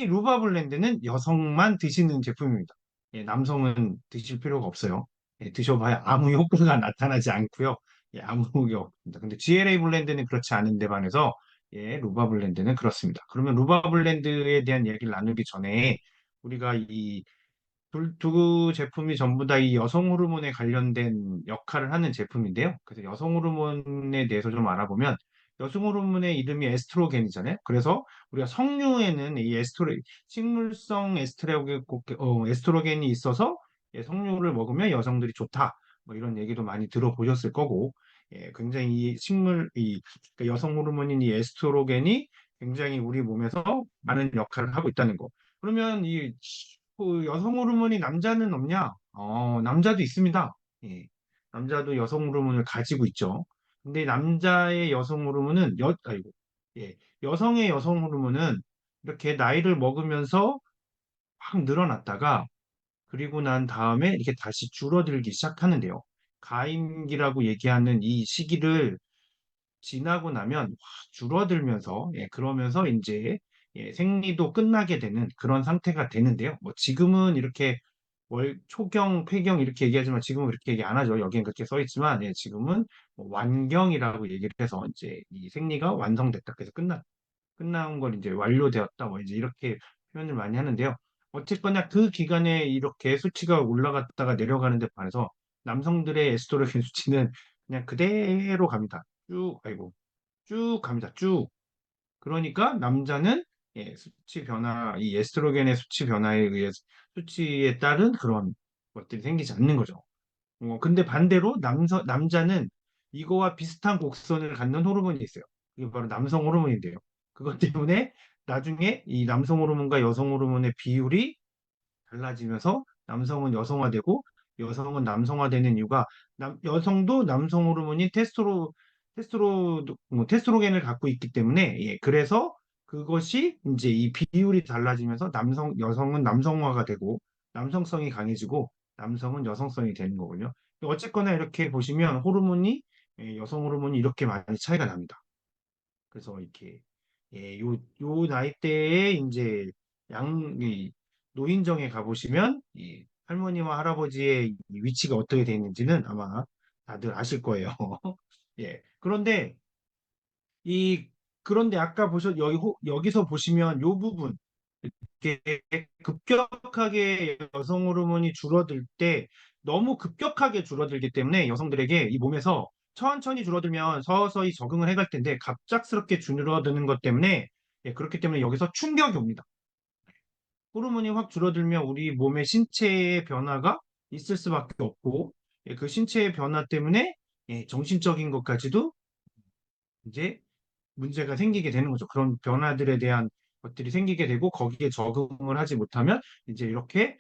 루바블렌드는 여성만 드시는 제품입니다. 예, 남성은 드실 필요가 없어요. 예, 드셔봐야 아무 효과가 나타나지 않고요. 예, 아무 효과 없습니다. 근데 GLA 블렌드는 그렇지 않은데 반해서 예, 루바블렌드는 그렇습니다. 그러면 루바블렌드에 대한 얘기를 나누기 전에 우리가 이 두 제품이 전부 다 이 여성 호르몬에 관련된 역할을 하는 제품인데요. 그래서 여성 호르몬에 대해서 좀 알아보면 여성 호르몬의 이름이 에스트로겐이잖아요. 그래서 우리가 성류에는 이 식물성 에스트로겐이 있어서 예, 성류를 먹으면 여성들이 좋다. 뭐 이런 얘기도 많이 들어보셨을 거고, 예, 굉장히 그러니까 여성 호르몬인 이 에스트로겐이 굉장히 우리 몸에서 많은 역할을 하고 있다는 거. 그러면 그 여성 호르몬이 남자는 없냐? 남자도 있습니다. 예. 남자도 여성 호르몬을 가지고 있죠. 근데 남자의 여성 호르몬은 예. 여성의 여성 호르몬은 이렇게 나이를 먹으면서 확 늘어났다가 그리고 난 다음에 이렇게 다시 줄어들기 시작하는데요. 가임기라고 얘기하는 이 시기를 지나고 나면 확 줄어들면서 예, 그러면서 이제 예, 생리도 끝나게 되는 그런 상태가 되는데요. 뭐 지금은 이렇게 초경, 폐경 이렇게 얘기하지만 지금은 그렇게 얘기 안 하죠. 여기엔 그렇게 써 있지만 예, 지금은 뭐 완경이라고 얘기를 해서 이제 이 생리가 완성됐다. 그래서 끝난 걸 이제 완료되었다. 뭐 이제 이렇게 표현을 많이 하는데요. 어쨌거나 그 기간에 이렇게 수치가 올라갔다가 내려가는 데 반해서 남성들의 에스트로겐 수치는 그냥 그대로 갑니다. 쭉 갑니다. 쭉. 그러니까 남자는 예, 수치 변화, 이 에스트로겐의 수치 변화에 의해 수치에 따른 그런 것들이 생기지 않는 거죠. 근데 반대로 남자는 이거와 비슷한 곡선을 갖는 호르몬이 있어요. 이게 바로 남성 호르몬인데요. 그것 때문에 나중에 이 남성 호르몬과 여성 호르몬의 비율이 달라지면서 남성은 여성화되고 여성은 남성화되는 이유가 여성도 남성 호르몬인 테스토로겐을 갖고 있기 때문에 예, 그래서 그것이 이제 이 비율이 달라지면서 여성은 남성화가 되고 남성성이 강해지고 남성은 여성성이 되는 거군요. 어쨌거나 이렇게 보시면 예, 여성 호르몬이 이렇게 많이 차이가 납니다. 그래서 이렇게 예, 요 나이대에 이제 이 노인정에 가보시면 이 할머니와 할아버지의 이 위치가 어떻게 되어 있는지는 아마 다들 아실 거예요. 예. 이 그런데 아까 여기서 보시면 요 부분 이렇게 급격하게 여성 호르몬이 줄어들 때 너무 급격하게 줄어들기 때문에 여성들에게 이 몸에서 천천히 줄어들면 서서히 적응을 해갈 텐데 갑작스럽게 줄어드는 것 때문에 예, 그렇기 때문에 여기서 충격이 옵니다. 호르몬이 확 줄어들면 우리 몸의 신체의 변화가 있을 수밖에 없고 예, 그 신체의 변화 때문에 예, 정신적인 것까지도 이제 문제가 생기게 되는 거죠. 그런 변화들에 대한 것들이 생기게 되고 거기에 적응을 하지 못하면 이제 이렇게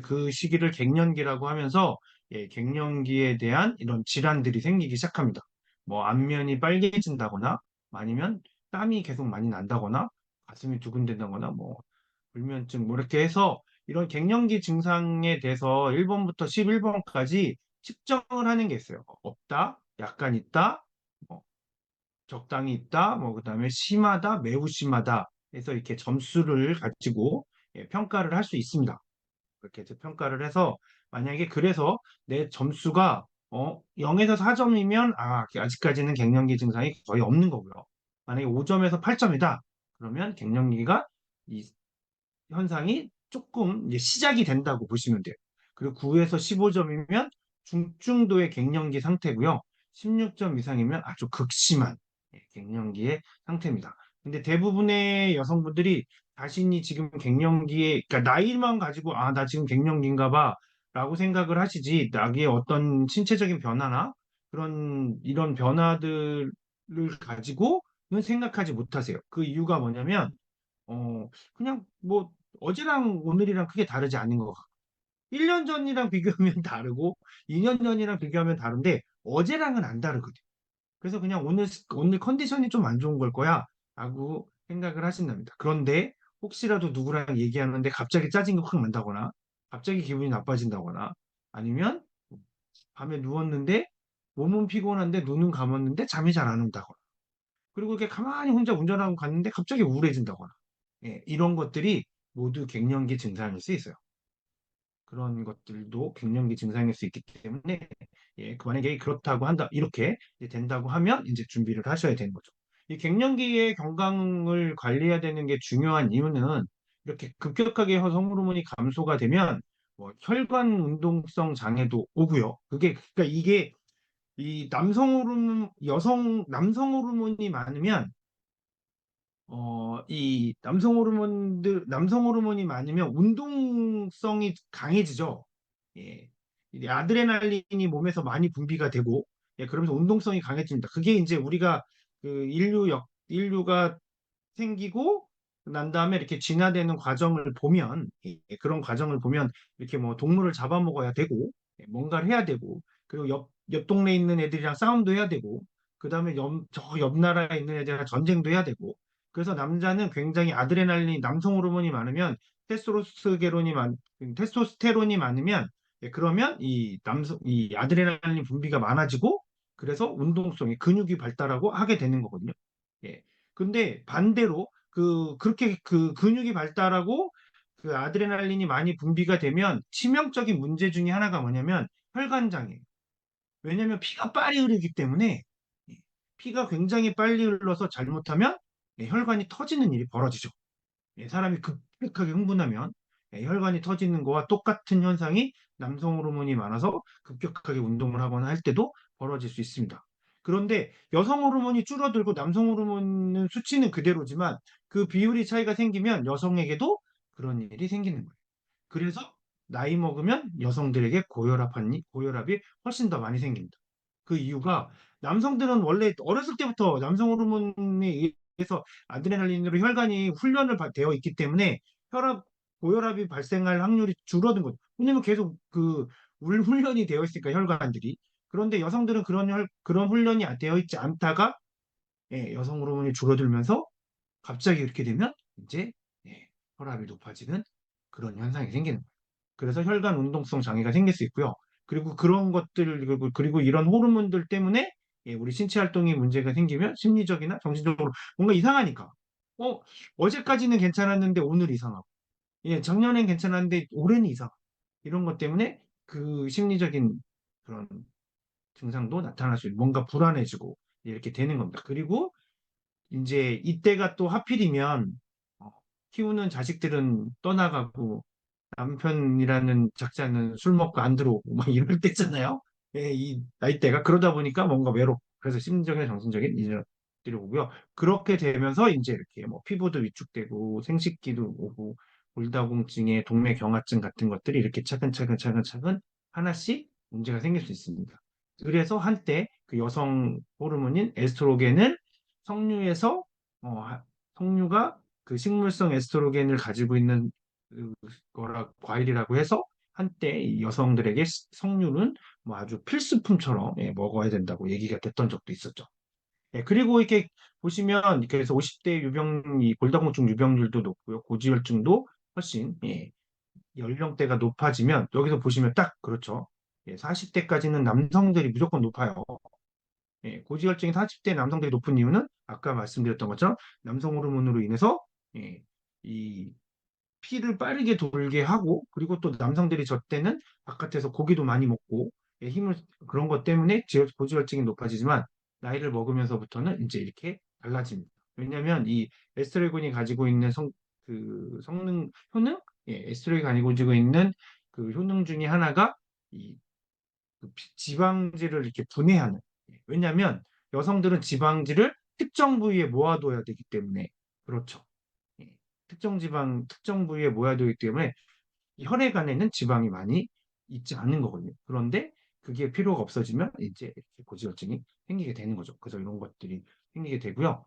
그 시기를 갱년기라고 하면서 예, 갱년기에 대한 이런 질환들이 생기기 시작합니다. 뭐 안면이 빨개진다거나 아니면 땀이 계속 많이 난다거나 가슴이 두근댄다거나 뭐 불면증 뭐 이렇게 해서 이런 갱년기 증상에 대해서 1번부터 11번까지 측정을 하는 게 있어요. 없다, 약간 있다, 뭐 적당히 있다, 뭐 그다음에 심하다, 매우 심하다 해서 이렇게 점수를 가지고 예, 평가를 할 수 있습니다. 그렇게 해서 평가를 해서 만약에 그래서 내 점수가 0에서 4점이면 아직까지는 갱년기 증상이 거의 없는 거고요. 만약에 5점에서 8점이다. 그러면 갱년기가 이 현상이 조금 이제 시작이 된다고 보시면 돼요. 그리고 9에서 15점이면 중증도의 갱년기 상태고요. 16점 이상이면 아주 극심한 예, 갱년기의 상태입니다. 근데 대부분의 여성분들이 자신이 지금 그러니까 나이만 가지고 나 지금 갱년기인가 봐 라고 생각을 하시지 나의 어떤 신체적인 변화나 이런 변화들을 가지고는 생각하지 못하세요. 그 이유가 뭐냐면 그냥 뭐 어제랑 오늘이랑 크게 다르지 않은 것 같고 1년 전이랑 비교하면 다르고 2년 전이랑 비교하면 다른데 어제랑은 안 다르거든. 그래서 그냥 오늘 컨디션이 좀 안 좋은 걸 거야 라고 생각을 하신답니다. 그런데 혹시라도 누구랑 얘기하는데 갑자기 짜증이 확 난다거나 갑자기 기분이 나빠진다거나 아니면 밤에 누웠는데 몸은 피곤한데 눈은 감았는데 잠이 잘 안 온다거나 그리고 이렇게 가만히 혼자 운전하고 갔는데 갑자기 우울해진다거나 이런 것들이 모두 갱년기 증상일 수 있어요. 그런 것들도 갱년기 증상일 수 있기 때문에 그 만약에 그렇다고 한다 이렇게 이제 된다고 하면 이제 준비를 하셔야 되는 거죠. 이 갱년기의 건강을 관리해야 되는 게 중요한 이유는 이렇게 급격하게 여성 호르몬이 감소가 되면 뭐 혈관 운동성 장애도 오고요. 그게 그러니까 이게 이 남성 호르몬이 많으면 이 남성 호르몬이 많으면 운동성이 강해지죠. 예. 이제 아드레날린이 몸에서 많이 분비가 되고, 그러면서 운동성이 강해집니다. 그게 이제 우리가 그 인류가 생기고 난 다음에 이렇게 진화되는 과정을 보면 그런 과정을 보면 이렇게 뭐 동물을 잡아먹어야 되고 뭔가를 해야 되고 그리고 옆 동네에 있는 애들이랑 싸움도 해야 되고 그다음에 저 옆 나라에 있는 애들이랑 전쟁도 해야 되고 그래서 남자는 굉장히 남성 호르몬이 많으면 테스토스테론이 많으면 그러면 이 아드레날린 분비가 많아지고 그래서 운동성이 근육이 발달하고 하게 되는 거거든요. 예. 근데 반대로 그렇게 그 근육이 발달하고 그 아드레날린이 많이 분비가 되면 치명적인 문제 중에 하나가 뭐냐면 혈관장애. 왜냐면 피가 빨리 흐르기 때문에 예, 피가 굉장히 빨리 흘러서 잘못하면 혈관이 터지는 일이 벌어지죠. 사람이 급격하게 흥분하면 혈관이 터지는 거와 똑같은 현상이 남성 호르몬이 많아서 급격하게 운동을 하거나 할 때도 벌어질 수 있습니다. 그런데 여성 호르몬이 줄어들고 남성 호르몬은 수치는 그대로지만 그 비율이 차이가 생기면 여성에게도 그런 일이 생기는 거예요. 그래서 나이 먹으면 여성들에게 고혈압이 훨씬 더 많이 생깁니다. 그 이유가 남성들은 원래 어렸을 때부터 남성 호르몬에 의해서 아드레날린으로 혈관이 되어 있기 때문에 혈압, 고혈압이 발생할 확률이 줄어든 거죠. 왜냐면 계속 훈련이 되어 있으니까 혈관들이. 그런데 여성들은 그런 훈련이 되어 있지 않다가 여성 호르몬이 줄어들면서 갑자기 이렇게 되면 이제 예, 혈압이 높아지는 그런 현상이 생기는 거예요. 그래서 혈관 운동성 장애가 생길 수 있고요. 그리고 그런 것들 그리고 이런 호르몬들 때문에 우리 신체 활동에 문제가 생기면 심리적이나 정신적으로 뭔가 이상하니까 어 어제까지는 괜찮았는데 오늘 이상하고 작년엔 괜찮았는데 올해는 이상 이런 것 때문에 그 심리적인 그런 증상도 나타날 수 있고 뭔가 불안해지고 이렇게 되는 겁니다. 그리고 이제 이때가 또 하필이면 어, 키우는 자식들은 떠나가고 남편이라는 작자는 술 먹고 안 들어오고 막 이럴 때잖아요. 이 나이대가 그러다 보니까 뭔가 외롭고 그래서 심리적이나 정신적인 이들이 오고요. 그렇게 되면서 이제 이렇게 뭐 피부도 위축되고 생식기도 오고 골다공증에 동맥경화증 같은 것들이 이렇게 차근차근 하나씩 문제가 생길 수 있습니다. 그래서 한때 그 여성 호르몬인 에스트로겐을 석류에서 석류가 그 식물성 에스트로겐을 가지고 있는 과일이라고 해서 한때 이 여성들에게 석류는 뭐 아주 필수품처럼 먹어야 된다고 얘기가 됐던 적도 있었죠. 그리고 이렇게 보시면 그래서 50대 이 골다공증 유병률도 높고요. 고지혈증도 훨씬 연령대가 높아지면 여기서 보시면 딱 그렇죠. 40대까지는 남성들이 무조건 높아요. 고지혈증이 40대 남성들이 높은 이유는 아까 말씀드렸던 것처럼 남성 호르몬으로 인해서 이 피를 빠르게 돌게 하고 그리고 또 남성들이 저 때는 바깥에서 고기도 많이 먹고 힘을 그런 것 때문에 고지혈증이 높아지지만 나이를 먹으면서부터는 이제 이렇게 달라집니다. 왜냐하면 이 에스트로겐이 가지고 있는 그 성능 효능, 에스트로겐이 가지고 있는 그 효능 중에 하나가 그 지방질을 이렇게 분해하는. 왜냐하면 여성들은 지방질을 특정 부위에 모아둬야 되기 때문에 그렇죠. 예. 특정 부위에 모아두기 때문에 이 혈액 안에는 지방이 많이 있지 않는 거거든요. 그런데 그게 필요가 없어지면 이제 이렇게 고지혈증이 생기게 되는 거죠. 그래서 이런 것들이 생기게 되고요.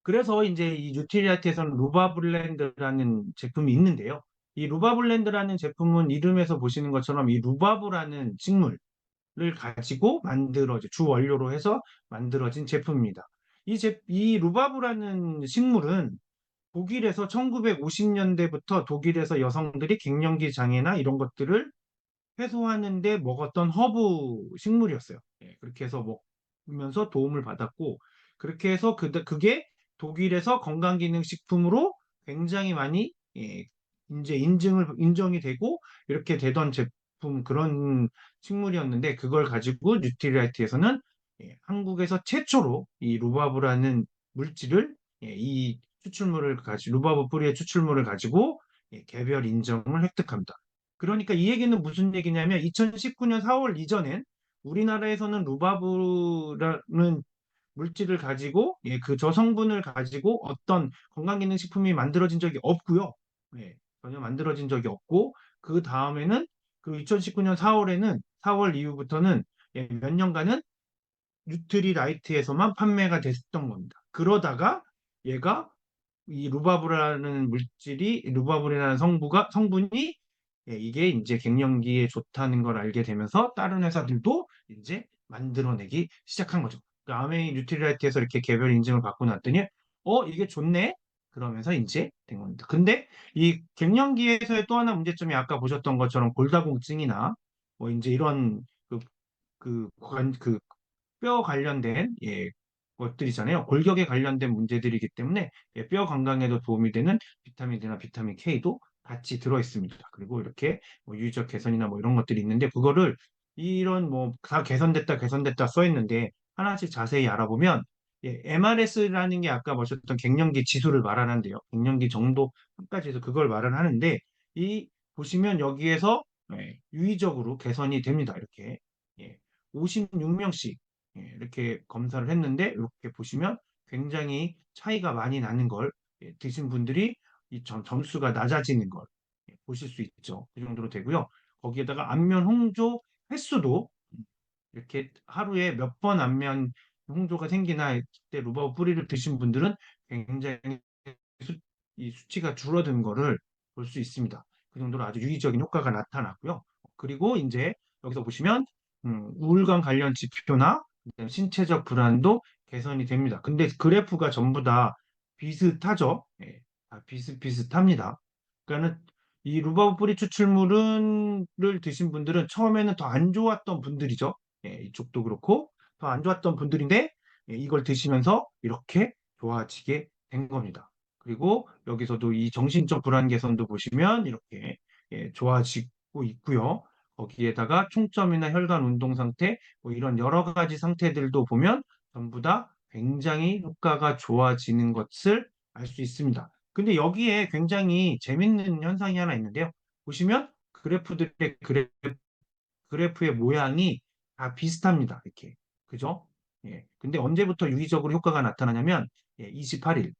그래서 이제 이 뉴트리아트에서는 루바블렌드라는 제품이 있는데요. 이 루바블렌드라는 제품은 이름에서 보시는 것처럼 이 루바브라는 식물을 가지고 주 원료로 해서 만들어진 제품입니다. 이 루바브라는 식물은 독일에서 1950년대부터 독일에서 여성들이 갱년기 장애나 이런 것들을 해소하는데 먹었던 허브 식물이었어요. 그렇게 해서 먹으면서 도움을 받았고, 그렇게 해서 그게 독일에서 건강기능식품으로 굉장히 많이 이제 인정이 되고 이렇게 되던 제품 그런 식물이었는데 그걸 가지고 뉴트리라이트에서는 한국에서 최초로 이 루바브라는 물질을 이 추출물을 가지고 루바브 뿌리의 추출물을 가지고 개별 인정을 획득합니다. 그러니까 이 얘기는 무슨 얘기냐면 2019년 4월 이전엔 우리나라에서는 루바브라는 물질을 가지고 그 저성분을 가지고 어떤 건강기능식품이 만들어진 적이 없고요. 전혀 만들어진 적이 없고 그 다음에는 그 2019년 4월에는 4월 이후부터는 몇 년간은 뉴트리라이트에서만 판매가 됐던 겁니다. 그러다가 얘가 이 루바브라는 성분이 이게 이제 갱년기에 좋다는 걸 알게 되면서 다른 회사들도 이제 만들어내기 시작한 거죠. 그 아메이 뉴트리라이트에서 이렇게 개별 인증을 받고 났더니 이게 좋네 그러면서 이제 된 겁니다. 근데 이 갱년기에서의 또 하나 문제점이 아까 보셨던 것처럼 골다공증이나 뭐 이제 이런 뼈 관련된 것들이잖아요. 골격에 관련된 문제들이기 때문에 뼈 건강에도 도움이 되는 비타민 D나 비타민 K도 같이 들어 있습니다. 그리고 이렇게 뭐 유의적 개선이나 뭐 이런 것들이 있는데 그거를 이런 뭐 다 개선됐다 써 있는데 하나씩 자세히 알아보면 MRS라는 게 아까 보셨던 갱년기 지수를 말하는데요. 갱년기 정도까지 해서 그걸 말을 하는데 이 보시면 여기에서 유의적으로 개선이 됩니다. 이렇게 56명씩 이렇게 검사를 했는데 이렇게 보시면 굉장히 차이가 많이 나는 걸 드신 분들이 이 점수가 낮아지는 걸 보실 수 있죠. 그 정도로 되고요. 거기에다가 안면 홍조 횟수도 이렇게 하루에 몇 번 안면 홍조가 생기나 때 루바브 뿌리를 드신 분들은 굉장히 수, 이 수치가 줄어든 거를 볼 수 있습니다. 그 정도로 아주 유의적인 효과가 나타났고요. 그리고 이제 여기서 보시면 우울감 관련 지표나 그다음에 신체적 불안도 개선이 됩니다. 근데 그래프가 전부 다 비슷하죠? 다 비슷비슷합니다. 그러니까는 이 루바브 뿌리 추출물을 드신 분들은 처음에는 더 안 좋았던 분들이죠. 이쪽도 그렇고 더 안 좋았던 분들인데 이걸 드시면서 이렇게 좋아지게 된 겁니다. 그리고 여기서도 이 정신적 불안 개선도 보시면 이렇게 좋아지고 있고요. 거기에다가 총점이나 혈관 운동 상태, 뭐 이런 여러 가지 상태들도 보면 전부 다 굉장히 효과가 좋아지는 것을 알 수 있습니다. 근데 여기에 굉장히 재밌는 현상이 하나 있는데요. 보시면 그래프의 모양이 다 비슷합니다. 이렇게. 그죠? 근데 언제부터 유기적으로 효과가 나타나냐면 28일,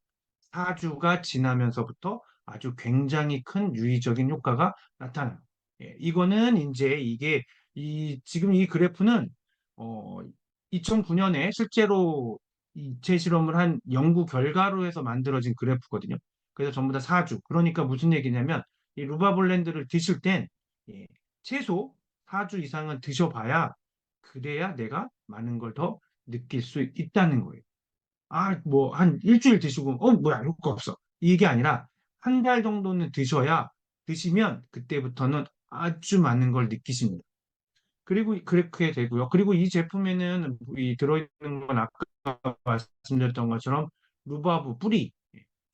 4주가 지나면서부터 아주 굉장히 큰 유의적인 효과가 나타나요. 이거는 이제 이게 지금 이 그래프는 어, 2009년에 실제로 이체 실험을 한 연구 결과로 해서 만들어진 그래프거든요. 그래서 전부 다 4주. 그러니까 무슨 얘기냐면 이 루바블렌드를 드실 땐 예, 최소 4주 이상은 드셔봐야 그래야 내가 많은 걸 더 느낄 수 있다는 거예요. 뭐, 한 일주일 드시고, 뭐야, 효과 없어. 이게 아니라, 한 달 정도는 드시면, 그때부터는 아주 많은 걸 느끼십니다. 그리고 그렇게 되고요. 그리고 이 제품에는 들어있는 건 아까 말씀드렸던 것처럼, 루바브 뿌리,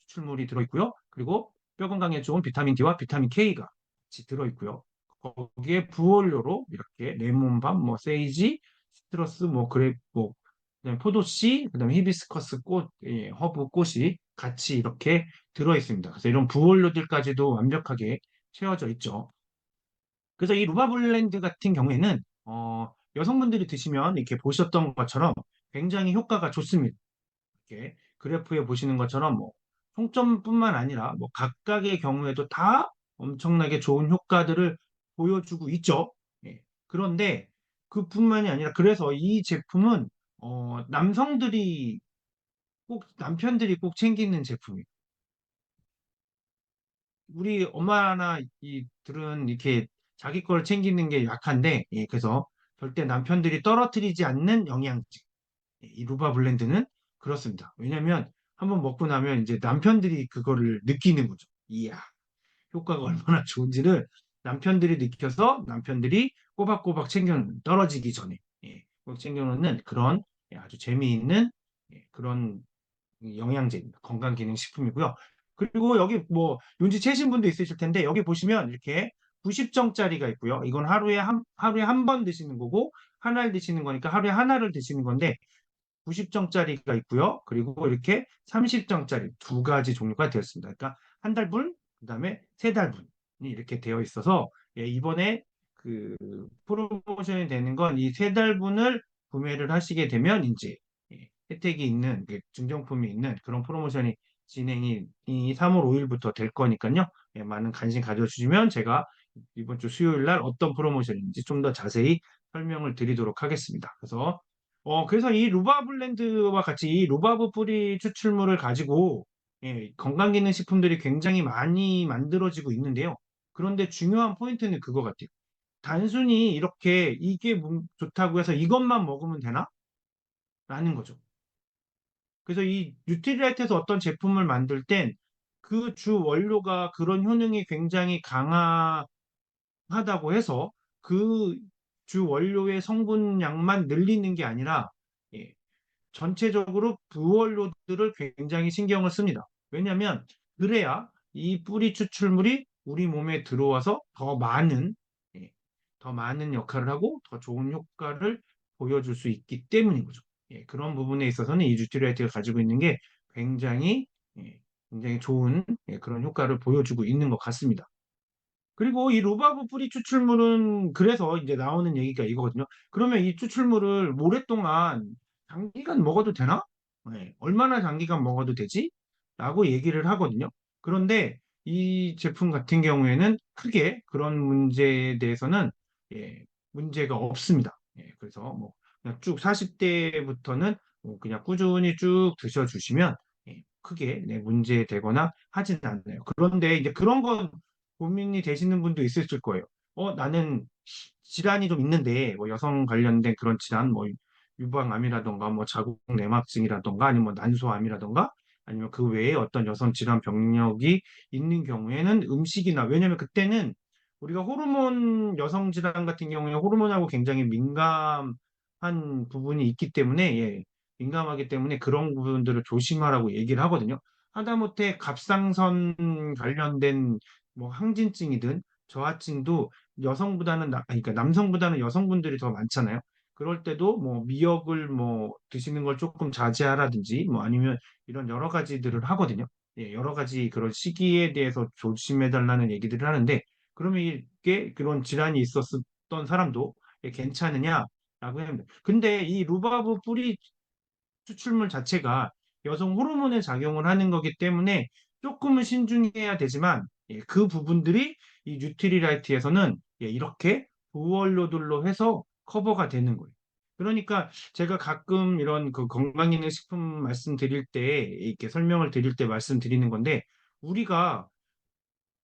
추출물이 들어있고요. 그리고 뼈 건강에 좋은 비타민 D와 비타민 K가 같이 들어있고요. 거기에 부원료로 이렇게 레몬밤, 뭐, 세이지, 시트러스, 뭐, 그다음에 포도씨, 그다음에 히비스커스 꽃, 허브 꽃이 같이 이렇게 들어 있습니다. 그래서 이런 부원료들까지도 완벽하게 채워져 있죠. 그래서 이 루바블렌드 같은 경우에는 여성분들이 드시면 이렇게 보셨던 것처럼 굉장히 효과가 좋습니다. 이렇게 그래프에 보시는 것처럼 뭐 총점뿐만 아니라 뭐 각각의 경우에도 다 엄청나게 좋은 효과들을 보여주고 있죠. 그런데 그뿐만이 아니라 그래서 이 제품은 남편들이 꼭 챙기는 제품이에요. 우리 엄마나 이들은 이렇게 자기 걸 챙기는 게 약한데, 그래서 절대 남편들이 떨어뜨리지 않는 영양제. 이 루바 블렌드는 그렇습니다. 왜냐면 한번 먹고 나면 이제 남편들이 그거를 느끼는 거죠. 이야, 효과가 얼마나 좋은지를 남편들이 느껴서 남편들이 꼬박꼬박 떨어지기 전에 꼭 챙겨놓는 그런 아주 재미있는 그런 영양제입니다. 건강기능식품이고요. 그리고 여기 뭐 눈치채신 분도 있으실 텐데 여기 보시면 이렇게 90정짜리가 있고요. 이건 하루에 한 번 드시는 거고 하나를 드시는 거니까 하루에 하나를 드시는 건데 90정짜리가 있고요. 그리고 이렇게 30정짜리 두 가지 종류가 되었습니다. 그러니까 한 달분, 그다음에 세 달분이 이렇게 되어 있어서 예, 이번에 그 프로모션이 되는 건 이 세 달분을 구매를 하시게 되면 이제 예, 혜택이 있는 증정품이 있는 그런 프로모션이 진행이 이 3월 5일부터 될 거니까요. 예, 많은 관심 가져주시면 제가 이번 주 수요일 날 어떤 프로모션인지 좀 더 자세히 설명을 드리도록 하겠습니다. 그래서 이 루바블렌드와 같이 이 루바브 뿌리 추출물을 가지고 예, 건강기능식품들이 굉장히 많이 만들어지고 있는데요. 그런데 중요한 포인트는 그거 같아요. 단순히 이렇게 이게 좋다고 해서 이것만 먹으면 되나? 라는 거죠. 그래서 이 뉴트리라이트에서 어떤 제품을 만들 땐 그 주 원료가 그런 효능이 굉장히 강하다고 해서 그 주 원료의 성분량만 늘리는 게 아니라 예, 전체적으로 부원료들을 굉장히 신경을 씁니다. 왜냐하면 그래야 이 뿌리 추출물이 우리 몸에 들어와서 예, 더 많은 역할을 하고 더 좋은 효과를 보여줄 수 있기 때문인 거죠. 예, 그런 부분에 있어서는 이 뉴트리라이트가 가지고 있는 게 굉장히 예, 굉장히 좋은 그런 효과를 보여주고 있는 것 같습니다. 그리고 이 루바브 뿌리 추출물은 그래서 이제 나오는 얘기가 이거거든요. 그러면 이 추출물을 오랫동안 장기간 먹어도 되나? 네, 얼마나 장기간 먹어도 되지? 라고 얘기를 하거든요. 그런데 이 제품 같은 경우에는 크게 그런 문제에 대해서는 예, 문제가 없습니다. 예, 그래서 뭐 그냥 쭉 40대부터는 뭐 그냥 꾸준히 쭉 드셔주시면 예, 크게 문제 되거나 하진 않아요. 그런데 이제 그런 건 고민이 되시는 분도 있으실 거예요. 나는 질환이 좀 있는데, 뭐 여성 관련된 그런 질환, 뭐 유방암이라던가, 뭐 자궁 내막증이라던가, 아니면 뭐 난소암이라던가, 아니면 그 외에 어떤 여성 질환 병력이 있는 경우에는 음식이나, 왜냐면 그때는 우리가 호르몬, 여성 질환 같은 경우에 호르몬하고 굉장히 민감한 부분이 있기 때문에, 예, 민감하기 때문에 그런 부분들을 조심하라고 얘기를 하거든요. 하다못해 갑상선 관련된 뭐 항진증이든 저하증도 그러니까 남성보다는 여성분들이 더 많잖아요. 그럴 때도 뭐 미역을 뭐 드시는 걸 조금 자제하라든지 뭐 아니면 이런 여러 가지들을 하거든요. 예, 여러 가지 그런 시기에 대해서 조심해 달라는 얘기들을 하는데 그러면 이게 그런 질환이 있었던 사람도 괜찮으냐라고 합니다. 근데 이 루바브 뿌리 추출물 자체가 여성 호르몬에 작용을 하는 거기 때문에 조금은 신중해야 되지만 예, 그 부분들이 이 뉴트리라이트에서는 예, 이렇게 부원료들로 해서 커버가 되는 거예요. 그러니까 제가 가끔 이런 그 건강기능식품 말씀드릴 때 이렇게 설명을 드릴 때 말씀드리는 건데 우리가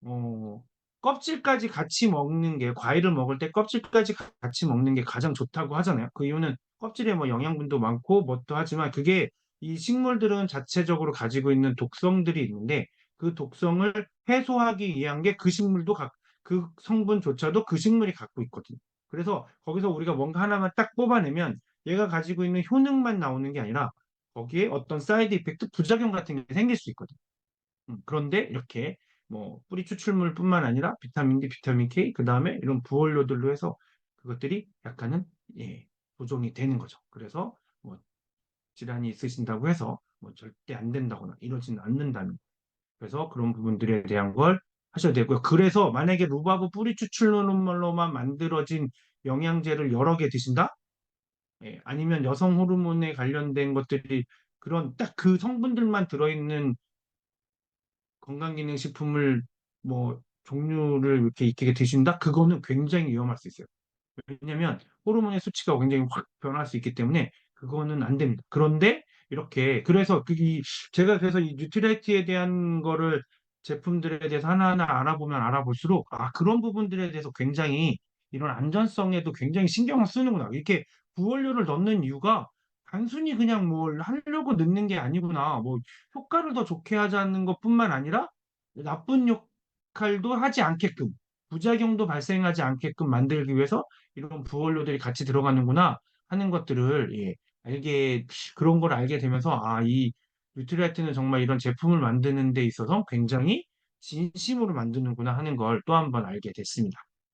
어, 껍질까지 같이 먹는 게, 과일을 먹을 때 껍질까지 같이 먹는 게 가장 좋다고 하잖아요. 그 이유는 껍질에 뭐 영양분도 많고 뭣도 하지만 그게 이 식물들은 자체적으로 가지고 있는 독성들이 있는데 그 독성을 해소하기 위한 게 그 성분조차도 그 식물이 갖고 있거든요. 그래서 거기서 우리가 뭔가 하나만 딱 뽑아내면 얘가 가지고 있는 효능만 나오는 게 아니라 거기에 어떤 사이드 이펙트, 부작용 같은 게 생길 수 있거든요. 그런데 이렇게 뭐 뿌리 추출물뿐만 아니라 비타민 D, 비타민 K, 그 다음에 이런 부원료들로 해서 그것들이 약간은 예, 보정이 되는 거죠. 그래서 뭐 질환이 있으신다고 해서 뭐 절대 안 된다거나 이러지는 않는다는. 그래서 그런 부분들에 대한 걸 하셔야 되고요. 그래서 만약에 루바브 뿌리 추출물로만 만들어진 영양제를 여러 개 드신다? 예, 아니면 여성 호르몬에 관련된 것들이 그런 딱 그 성분들만 들어있는 건강기능식품을 뭐 종류를 이렇게 익히게 드신다? 그거는 굉장히 위험할 수 있어요. 왜냐면 호르몬의 수치가 굉장히 확 변할 수 있기 때문에 그거는 안 됩니다. 그런데 이렇게 제가 그래서 이 뉴트리라이트에 대한 거를 제품들에 대해서 하나하나 알아보면 알아볼수록 그런 부분들에 대해서 굉장히 이런 안전성에도 굉장히 신경을 쓰는구나. 이렇게 부원료를 넣는 이유가 단순히 그냥 뭘 하려고 넣는 게 아니구나. 뭐 효과를 더 좋게 하자는 것뿐만 아니라 나쁜 역할도 하지 않게끔 부작용도 발생하지 않게끔 만들기 위해서 이런 부원료들이 같이 들어가는구나 하는 것들을 예, 알게 그런 걸 알게 되면서 이 뉴트리아트는 정말 이런 제품을 만드는 데 있어서 굉장히 진심으로 만드는구나 하는 걸 또 한 번 알게 됐습니다.